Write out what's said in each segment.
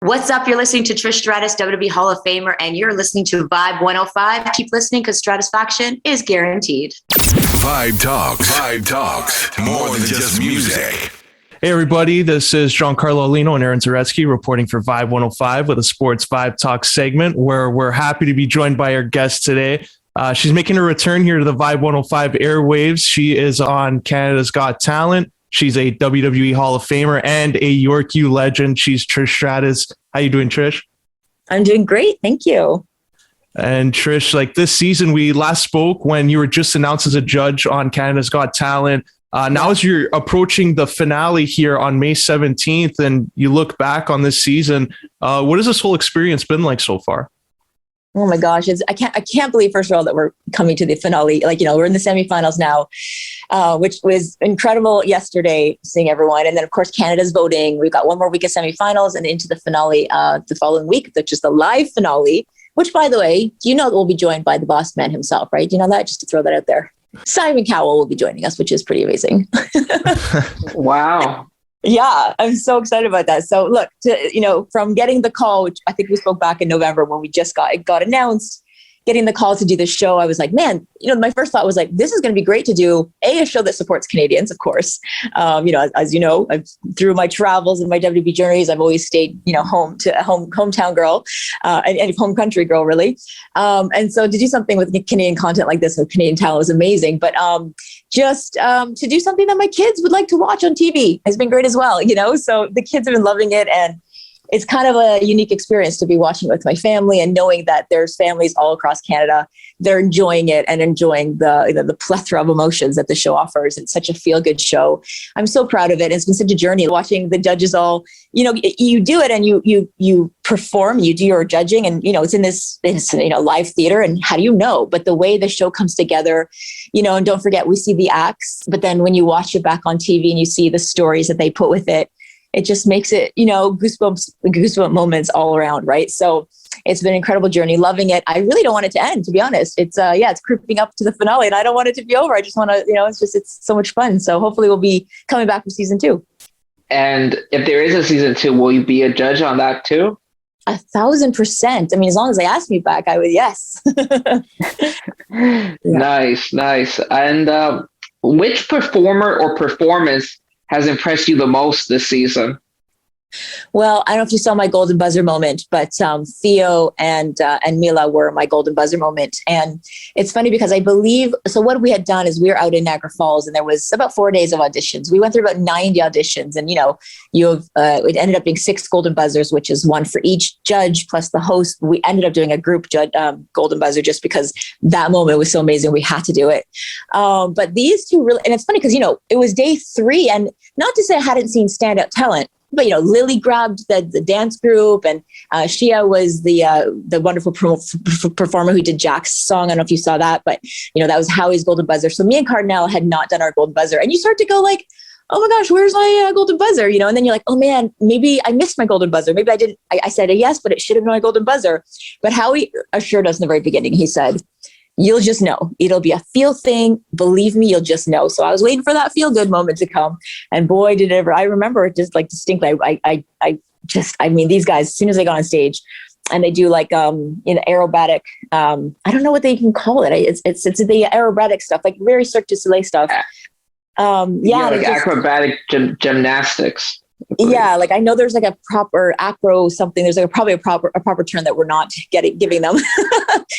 What's up? You're listening to Trish Stratus, WWE Hall of Famer, and you're listening to Vibe 105. Keep listening because Stratisfaction is guaranteed. Vibe Talks. More than just music. Hey everybody, this is Giancarlo, Aulino, and Aaron Zaretsky reporting for Vibe 105 with a Sports VIBEtalks segment where we're happy to be joined by our guest today. She's making a return here to the Vibe 105 airwaves. She is on Canada's Got Talent. She's a WWE Hall of Famer and a York U legend. She's Trish Stratus. How you doing, Trish? I'm doing great. Thank you. And Trish, like this season, we last spoke when you were just announced as a judge on Canada's Got Talent. Now as you're approaching the finale here on May 17th and you look back on this season, what has this whole experience been like so far? Oh my gosh. I can't believe, first of all, that we're coming to the finale. We're in the semifinals now, which was incredible yesterday, seeing everyone. And then of course, Canada's voting. We've got one more week of semifinals and into the finale the following week, which is the live finale, which, by the way, you know, we'll be joined by the boss man himself, right? Do you know that? Just to throw that out there. Simon Cowell will be joining us, which is pretty amazing. Wow. Yeah, I'm so excited about that. So look, from getting the call, which I think we spoke back in November when we just got announced, getting the call to do this show, I was like, man, my first thought was like, this is going to be great to do a show that supports Canadians, of course. As you know, through my travels and my WWE journeys, I've always stayed, hometown girl and home country girl, really. And so to do something with Canadian content like this with Canadian talent was amazing. But just to do something that my kids would like to watch on TV has been great as well. So the kids have been loving it, and it's kind of a unique experience to be watching it with my family and knowing that there's families all across Canada. They're enjoying it and enjoying the plethora of emotions that the show offers. It's such a feel-good show. I'm so proud of it. It's been such a journey watching the judges all, you do it and you perform, you do your judging, and, it's in this live theater, and how do you know? But the way the show comes together, and don't forget, we see the acts, but then when you watch it back on TV and you see the stories that they put with it, it just makes it, goosebump moments all around, right? So it's been an incredible journey, loving it. I really don't want it to end, to be honest. It's creeping up to the finale, and I don't want it to be over. I just want to, it's so much fun. So hopefully we'll be coming back for season 2. And if there is a season 2, will you be a judge on that too? 1,000%. I mean, as long as they ask me back, I would, yes. Yeah. Nice. And which performer or performance has impressed you the most this season? Well, I don't know if you saw my golden buzzer moment, but Theo and Mila were my golden buzzer moment. And it's funny because I believe, so what we had done is we were out in Niagara Falls and there was about 4 days of auditions. We went through about 90 auditions, and, it ended up being 6 golden buzzers, which is one for each judge plus the host. We ended up doing a group golden buzzer just because that moment was so amazing. We had to do it. But these two really, and it's funny because, it was day 3, and not to say I hadn't seen standout talent, but, Lily grabbed the dance group, and Shia was the wonderful performer who did Jack's song. I don't know if you saw that, but, that was Howie's golden buzzer. So me and Cardinal had not done our golden buzzer, and you start to go like, oh my gosh, where's my golden buzzer? And then you're like, oh man, maybe I missed my golden buzzer. Maybe I didn't, I said a yes, but it should have been my golden buzzer. But Howie assured us in the very beginning, he said, you'll just know. It'll be a feel thing. Believe me, you'll just know. So I was waiting for that feel good moment to come. And boy, did it ever. I remember it just like distinctly. I mean, these guys, as soon as they got on stage and they do like, aerobatic, I don't know what they can call it. It's the aerobatic stuff, like very Cirque du Soleil stuff. Like acrobatic gymnastics. Yeah, like I know there's like a proper acro something. There's like probably a proper term that we're not giving them.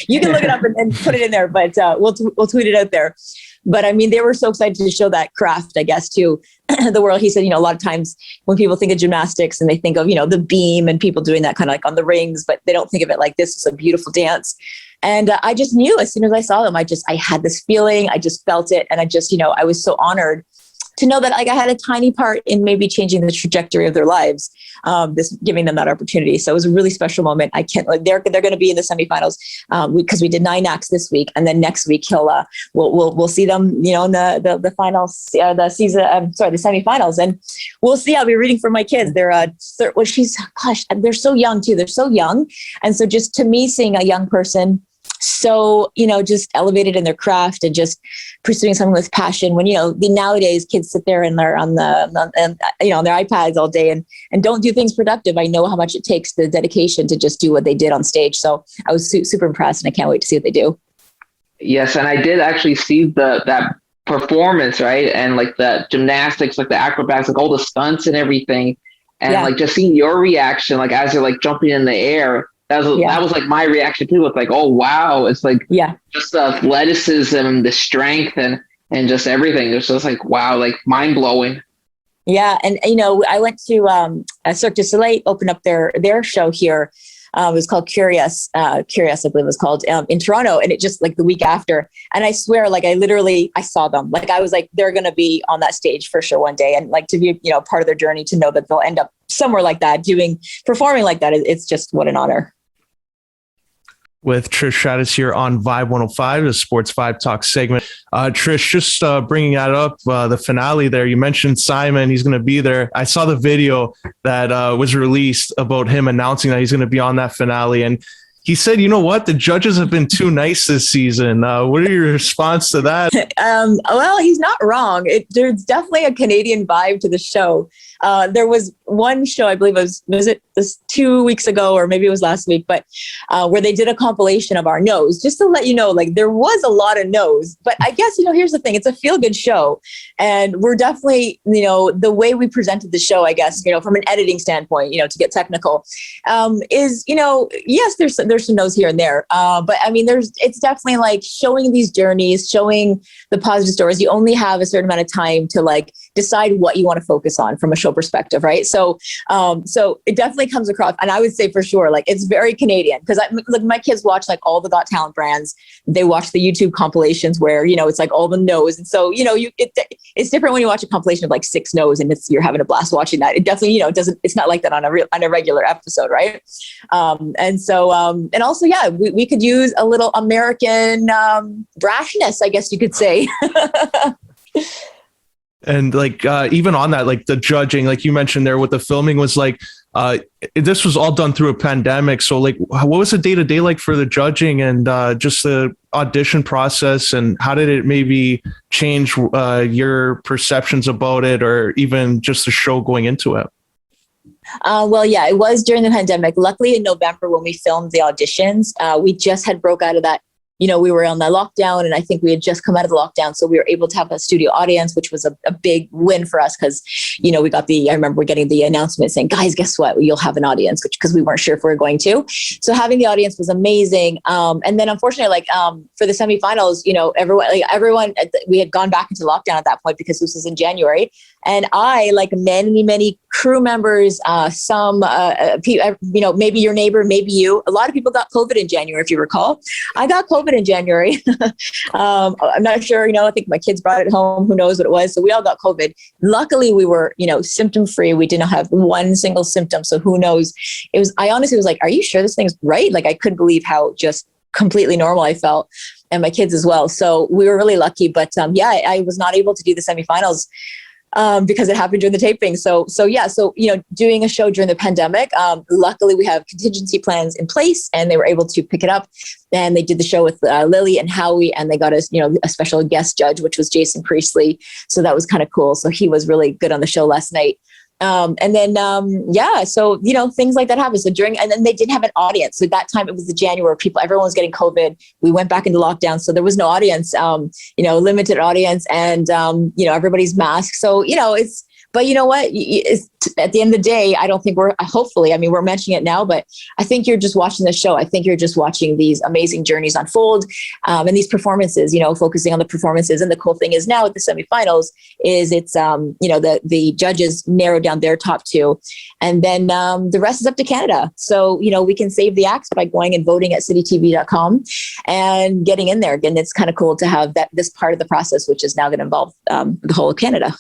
You can look it up and put it in there, but we'll tweet it out there. But I mean, they were so excited to show that craft, I guess, to the world. He said, a lot of times when people think of gymnastics and they think of, the beam and people doing that kind of like on the rings, but they don't think of it like this is a beautiful dance. And I just knew as soon as I saw them, I had this feeling, I just felt it. And I just, I was so honored to know that like I had a tiny part in maybe changing the trajectory of their lives, giving them that opportunity. So it was a really special moment. I can't like they're going to be in the semifinals because we did 9 acts this week, and then next week we'll see them in the finals, the semifinals, and we'll see. I'll be rooting for my kids. They're they're so young too. They're so young, and so just to me, seeing a young person so, just elevated in their craft and just pursuing something with passion. When, nowadays kids sit there and they're on their iPads all day and don't do things productive. I know how much it takes, the dedication to just do what they did on stage. So I was super impressed, and I can't wait to see what they do. Yes, and I did actually see that performance, right? And like the gymnastics, like the acrobatics, like all the stunts and everything. And like just seeing your reaction, like as you're like jumping in the air, that was like my reaction too. It's like, oh wow, it's like just the athleticism, the strength, and just everything. It's just like wow, like mind blowing. Yeah, and I went to Cirque du Soleil, opened up their show here. It was called Curious, I believe it was called, in Toronto. And it just like the week after. And I swear, like I saw them. Like I was like, they're going to be on that stage for sure one day. And like to be, part of their journey, to know that they'll end up somewhere like that, performing like that. It's just what an honor. With Trish Stratus here on Vibe 105, the Sports Vibe Talk segment. Trish, just bringing that up, the finale there, you mentioned Simon, he's going to be there. I saw the video that was released about him announcing that he's going to be on that finale. And he said, you know what? The judges have been too nice this season. What are your response to that? Well, he's not wrong. There's definitely a Canadian vibe to the show. There was one show, I believe was it this 2 weeks ago, or maybe it was last week, but where they did a compilation of our no's, just to let you know, like there was a lot of no's. But I guess, here's the thing, it's a feel-good show. And we're definitely, the way we presented the show, I guess, from an editing standpoint, to get technical, is, yes, there's some no's here and there. But I mean, it's definitely like showing these journeys, showing the positive stories. You only have a certain amount of time to like decide what you want to focus on from a show perspective, right? So it definitely comes across, and I would say for sure, like it's very Canadian, because my kids watch like all the Got Talent brands. They watch the YouTube compilations where it's like all the no's, and so it's different when you watch a compilation of like 6 no's and you're having a blast watching that. It definitely it's not like that on a regular episode, right? And so and also we could use a little American brashness, I guess you could say. And like even on that, like the judging, like you mentioned there, what the filming was like, this was all done through a pandemic. So like, what was the day-to-day like for the judging, and just the audition process, and how did it maybe change your perceptions about it, or even just the show going into it? Well, yeah, it was during the pandemic. Luckily, in November, when we filmed the auditions, we just had broke out of that. We were on the lockdown, and I think we had just come out of the lockdown. So we were able to have a studio audience, which was a big win for us, because, I remember getting the announcement saying, guys, guess what? You'll have an audience, because we weren't sure if we were going to. So having the audience was amazing. And then unfortunately, for the semifinals, everyone, we had gone back into lockdown at that point, because this was in January. And I, like many crew members, some, maybe your neighbor, maybe you, a lot of people got COVID in January, if you recall. I got COVID in January. I'm not sure, I think my kids brought it home. Who knows what it was? So we all got COVID. Luckily, we were, symptom free. We did not have one single symptom. So who knows? I honestly was like, are you sure this thing's right? Like, I couldn't believe how just completely normal I felt, and my kids as well. So we were really lucky. But I was not able to do the semifinals because it happened during the taping. So doing a show during the pandemic, luckily we have contingency plans in place, and they were able to pick it up, and they did the show with Lily and Howie, and they got us, a special guest judge, which was Jason Priestley. So that was kind of cool. So he was really good on the show last night. So things like that happened. So and then they didn't have an audience. So at that time it was the January, everyone was getting COVID. We went back into lockdown. So there was no audience, limited audience, and, everybody's masked. So, but you know what? At the end of the day, I don't think we're mentioning it now, but I think you're just watching the show. I think you're just watching these amazing journeys unfold, and these performances, focusing on the performances. And the cool thing is now at the semifinals is it's, the judges narrowed down their top 2, and then the rest is up to Canada. So, we can save the acts by going and voting at citytv.com and getting in there. Again, it's kind of cool to have this part of the process, which is now going to involve the whole of Canada.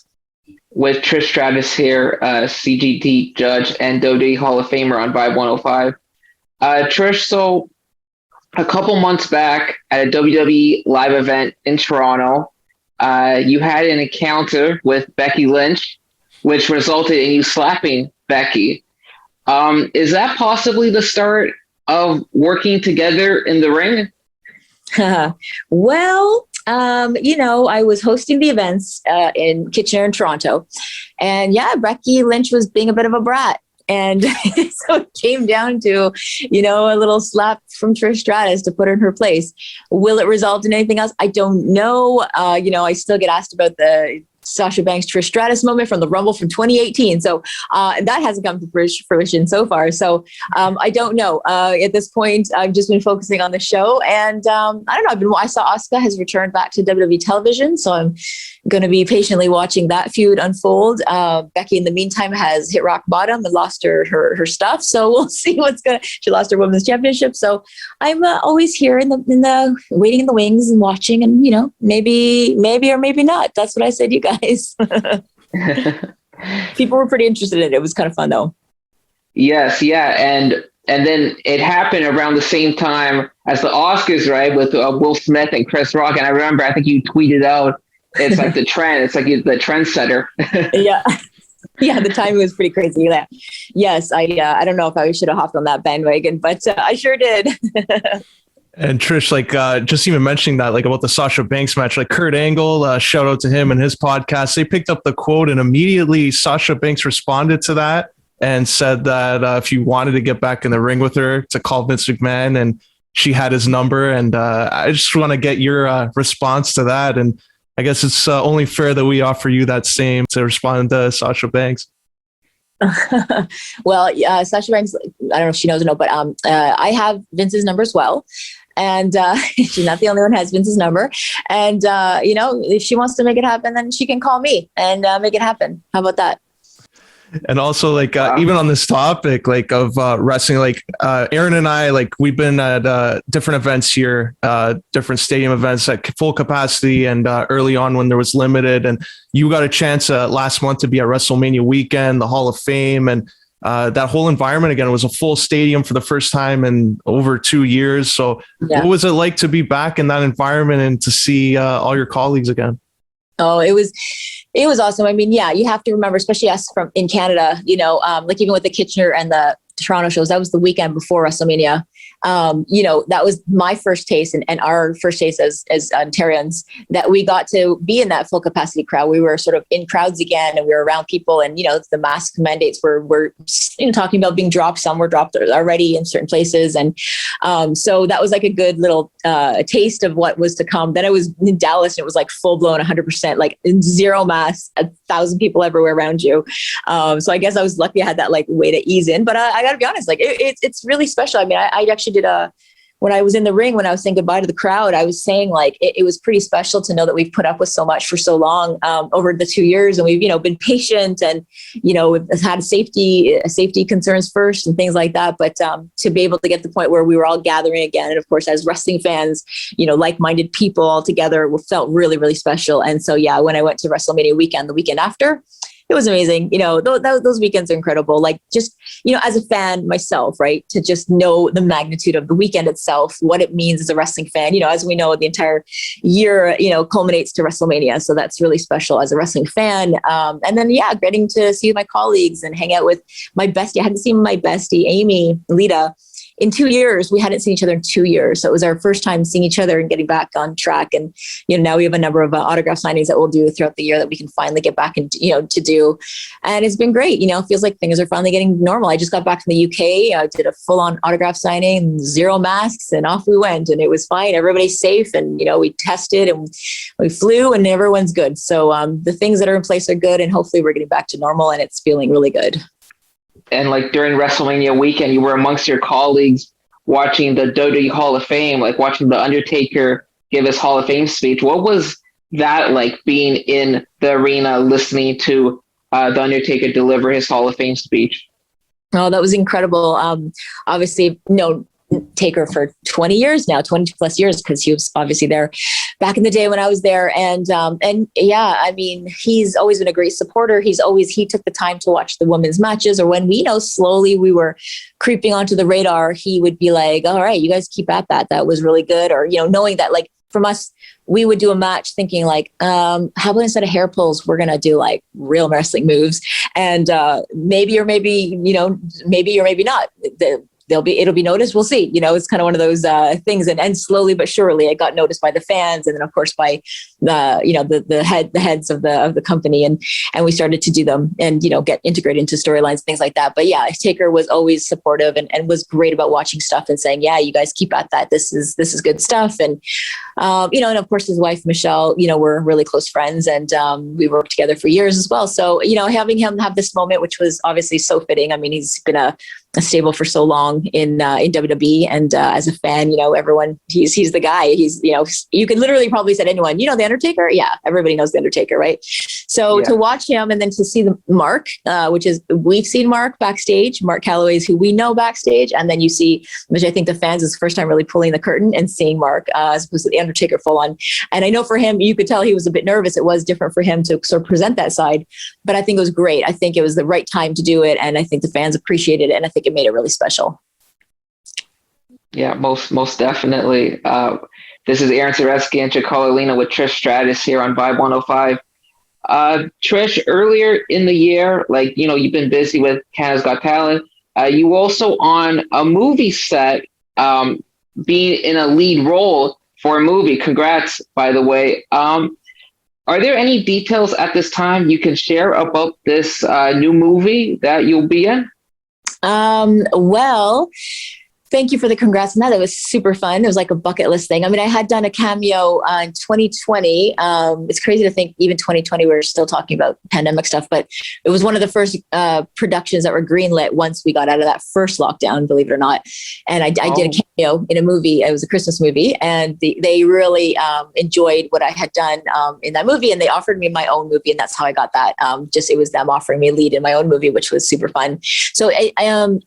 With Trish Stratus here, CGT judge and WWE Hall of Famer on Vibe 105. Trish, so a couple months back at a WWE live event in Toronto, you had an encounter with Becky Lynch, which resulted in you slapping Becky. Is that possibly the start of working together in the ring? Well, I was hosting the events in Kitchener and Toronto, and yeah, Becky Lynch was being a bit of a brat. And so it came down to, a little slap from Trish Stratus to put her in her place. Will it result in anything else? I don't know. I still get asked about the Sasha Banks, Trish Stratus moment from the Rumble from 2018. So that hasn't come to fruition so far. So I don't know. At this point, I've just been focusing on the show, and I don't know. I saw Asuka has returned back to WWE television, so I'm going to be patiently watching that feud unfold. Becky, in the meantime, has hit rock bottom and lost her stuff. So we'll see she lost her women's championship. So I'm always here in the waiting in the wings and watching, and maybe or maybe not. That's what I said, you guys. People were pretty interested in it. It was kind of fun though. Yes, yeah, and then it happened around the same time as the Oscars, right, with Will Smith and Chris Rock. And I remember, I think you tweeted out, it's like the trend. It's like the trendsetter. Yeah. Yeah, the timing was pretty crazy. Yeah. Yes, I don't know if I should have hopped on that bandwagon, but I sure did. And Trish, just even mentioning that, about the Sasha Banks match, Kurt Angle, shout out to him and his podcast. They picked up the quote, and immediately Sasha Banks responded to that and said that if you wanted to get back in the ring with her, to call Vince McMahon, and she had his number. And I just want to get your response to that. And I guess it's only fair that we offer you that same to respond to Sasha Banks. Well, Sasha Banks, I don't know if she knows or no, but I have Vince's number as well. And she's not the only one who has Vince's number. And, if she wants to make it happen, then she can call me and make it happen. How about that? And also, even on this topic, of wrestling, Aaron and I, we've been at different events here, different stadium events at full capacity, and early on when there was limited. And you got a chance last month to be at WrestleMania Weekend, the Hall of Fame, and that whole environment again, it was a full stadium for the first time in over 2 years. So What was it like to be back in that environment and to see all your colleagues again? Oh, it was awesome. I mean, yeah, you have to remember, especially us from in Canada, even with the Kitchener and the Toronto shows, that was the weekend before WrestleMania. That was my first taste and our first taste as Ontarians, that we got to be in that full capacity crowd. We were sort of in crowds again, and we were around people, and, the mask mandates were talking about being dropped. Some were dropped already in certain places. And so that was like a good little taste of what was to come. Then I was in Dallas, and it was like full blown 100%, like zero masks, 1,000 people everywhere around you. So I guess I was lucky I had that way to ease in, but I gotta be honest, it's really special. I mean, I actually did when I was in the ring, when I was saying goodbye to the crowd, I was saying it was pretty special to know that we've put up with so much for so long over the 2 years, and we've been patient, and we've had safety concerns first and things like that. But to be able to get to the point where we were all gathering again, and of course as wrestling fans, like-minded people all together, felt really, really special. And so yeah, when I went to WrestleMania Weekend the weekend after, it was amazing. Those weekends are incredible. As a fan myself, right, to just know the magnitude of the weekend itself, what it means as a wrestling fan. As we know, the entire year, culminates to WrestleMania. So that's really special as a wrestling fan. And then, getting to see my colleagues and hang out with my bestie. I hadn't seen my bestie, Amy Lita, in 2 years. We hadn't seen each other in 2 years. So it was our first time seeing each other and getting back on track. And, now we have a number of autograph signings that we'll do throughout the year that we can finally get back and, to do. And it's been great. It feels like things are finally getting normal. I just got back from the UK. I did a full on autograph signing, 0 masks, and off we went. And it was fine. Everybody's safe. And, we tested and we flew, and everyone's good. So the things that are in place are good. And hopefully we're getting back to normal, and it's feeling really good. And during WrestleMania weekend, you were amongst your colleagues watching the WWE Hall of Fame, watching the Undertaker give his Hall of Fame speech. What was that like, being in the arena listening to the Undertaker deliver his Hall of Fame speech? Oh, that was incredible. Obviously, Taker for 20 years now, 20 plus years, because he was obviously there back in the day when I was there. And yeah, I mean, he's always been a great supporter. He took the time to watch the women's matches, or when we slowly we were creeping onto the radar, he would be like, all right, you guys keep at that. That was really good. Or, knowing that from us, we would do a match thinking how about instead of hair pulls, we're going to do real wrestling moves, and maybe or maybe not. it'll be noticed. We'll see. It's kind of one of those things, and slowly but surely it got noticed by the fans, and then of course by the heads of the company, and we started to do them and get integrated into storylines, things like that. But yeah, Taker was always supportive and was great about watching stuff and saying, yeah, you guys keep at that. This is good stuff. And and of course his wife Michelle, we're really close friends, and we worked together for years as well. So having him have this moment, which was obviously so fitting. I mean, he's been a stable for so long in WWE, and as a fan, everyone, he's the guy. He's you can literally probably say to anyone, the Undertaker. Yeah, everybody knows the Undertaker, right? So to watch him and then to see the Mark, we've seen Mark backstage. Mark Calloway is who we know backstage, and then you see, which I think the fans is the first time really pulling the curtain and seeing Mark as opposed to the Undertaker full on. And I know for him, you could tell he was a bit nervous. It was different for him to sort of present that side, but I think it was great. I think it was the right time to do it, and I think the fans appreciated it, and I think it made it really special. Yeah, most definitely. This is Aaron Zaretsky and Giancarlo Aulino with Trish Stratus here on Vibe 105. Trish, earlier in the year, you've been busy with Canada's Got Talent. You also on a movie set, being in a lead role for a movie. Congrats, by the way. Are there any details at this time you can share about this new movie that you'll be in? Well, thank you for the congrats on that. It was super fun. It was like a bucket list thing. I mean, I had done a cameo in 2020. It's crazy to think even 2020, we were still talking about pandemic stuff, but it was one of the first productions that were greenlit once we got out of that first lockdown, believe it or not. And I did a cameo in a movie. It was a Christmas movie, and they really enjoyed what I had done in that movie, and they offered me my own movie, and that's how I got that. It was them offering me a lead in my own movie, which was super fun. So I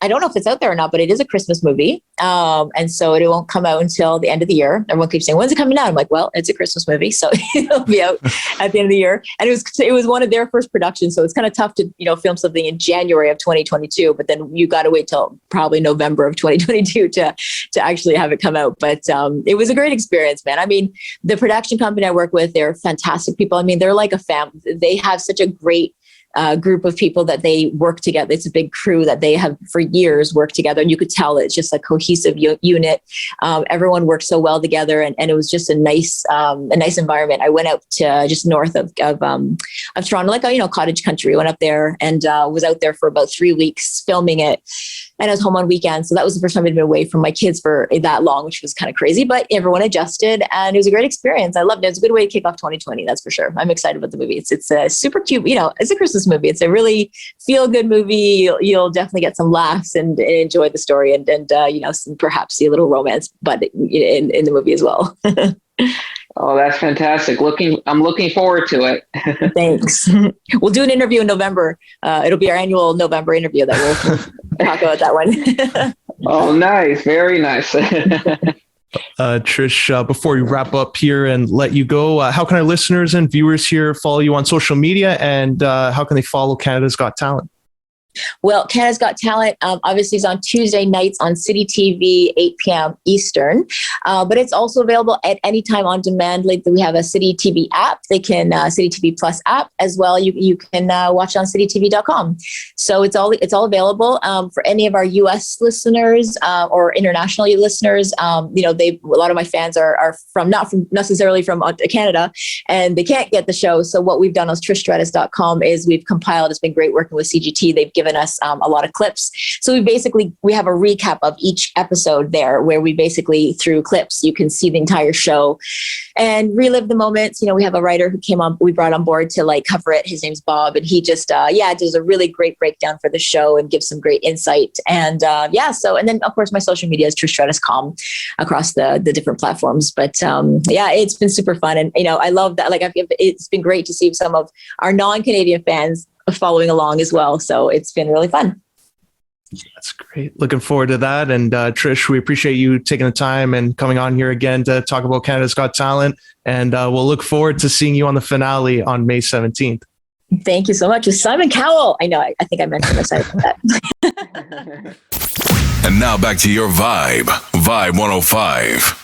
don't know if it's out there or not, but it is a Christmas movie. And so it won't come out until the end of the year. Everyone keeps saying, when's it coming out? I'm like, well, it's a Christmas movie, so it'll be out at the end of the year. And it was one of their first productions, so it's kind of tough to film something in January of 2022, but then you got to wait till probably November of 2022 to actually have it come out. But it was a great experience, man. I mean, the production company I work with, they're fantastic people. I mean, they're like a family. They have such a great group of people that they work together. It's a big crew that they have for years worked together, and you could tell it's just a cohesive unit. Everyone worked so well together, and it was just a nice environment. I went out to just north of Toronto, like cottage country. Went up there and was out there for about 3 weeks filming it. And I was home on weekends. So that was the first time I'd been away from my kids for that long, which was kind of crazy, but everyone adjusted, and it was a great experience. I loved it. It's a good way to kick off 2020. That's for sure. I'm excited about the movie. It's a super cute, it's a Christmas movie. It's a really feel good movie. You'll definitely get some laughs and enjoy the story and perhaps see a little romance, but in the movie as well. Oh, that's fantastic. I'm looking forward to it. Thanks. We'll do an interview in November. It'll be our annual November interview that we'll talk about that one. Oh, nice. Very nice. Trish, before we wrap up here and let you go, how can our listeners and viewers here follow you on social media, and how can they follow Canada's Got Talent? Well, Canada's Got Talent obviously is on Tuesday nights on City TV, 8 p.m. Eastern, but it's also available at any time on demand. Like we have a City TV app. They can City TV Plus app as well. You can watch on citytv.com. So it's all available for any of our U.S. listeners or international listeners. A lot of my fans are not necessarily from Canada, and they can't get the show. So what we've done on trishstratus.com is we've compiled. It's been great working with CGT. They've given us a lot of clips. So we have a recap of each episode there, where we basically, through clips, you can see the entire show and relive the moments. We have a writer who we brought on board to cover it. His name's Bob, and he just, does a really great breakdown for the show and gives some great insight. And and then of course my social media is trishstratus.com across the different platforms. But it's been super fun. And, I love that. It's been great to see some of our non-Canadian fans following along as well. So it's been really fun. That's great. Looking forward to that. And Trish, we appreciate you taking the time and coming on here again to talk about Canada's Got Talent. And we'll look forward to seeing you on the finale on May 17th. Thank you so much. With Simon Cowell. I know. I think I mentioned this. That. And now back to your Vibe 105.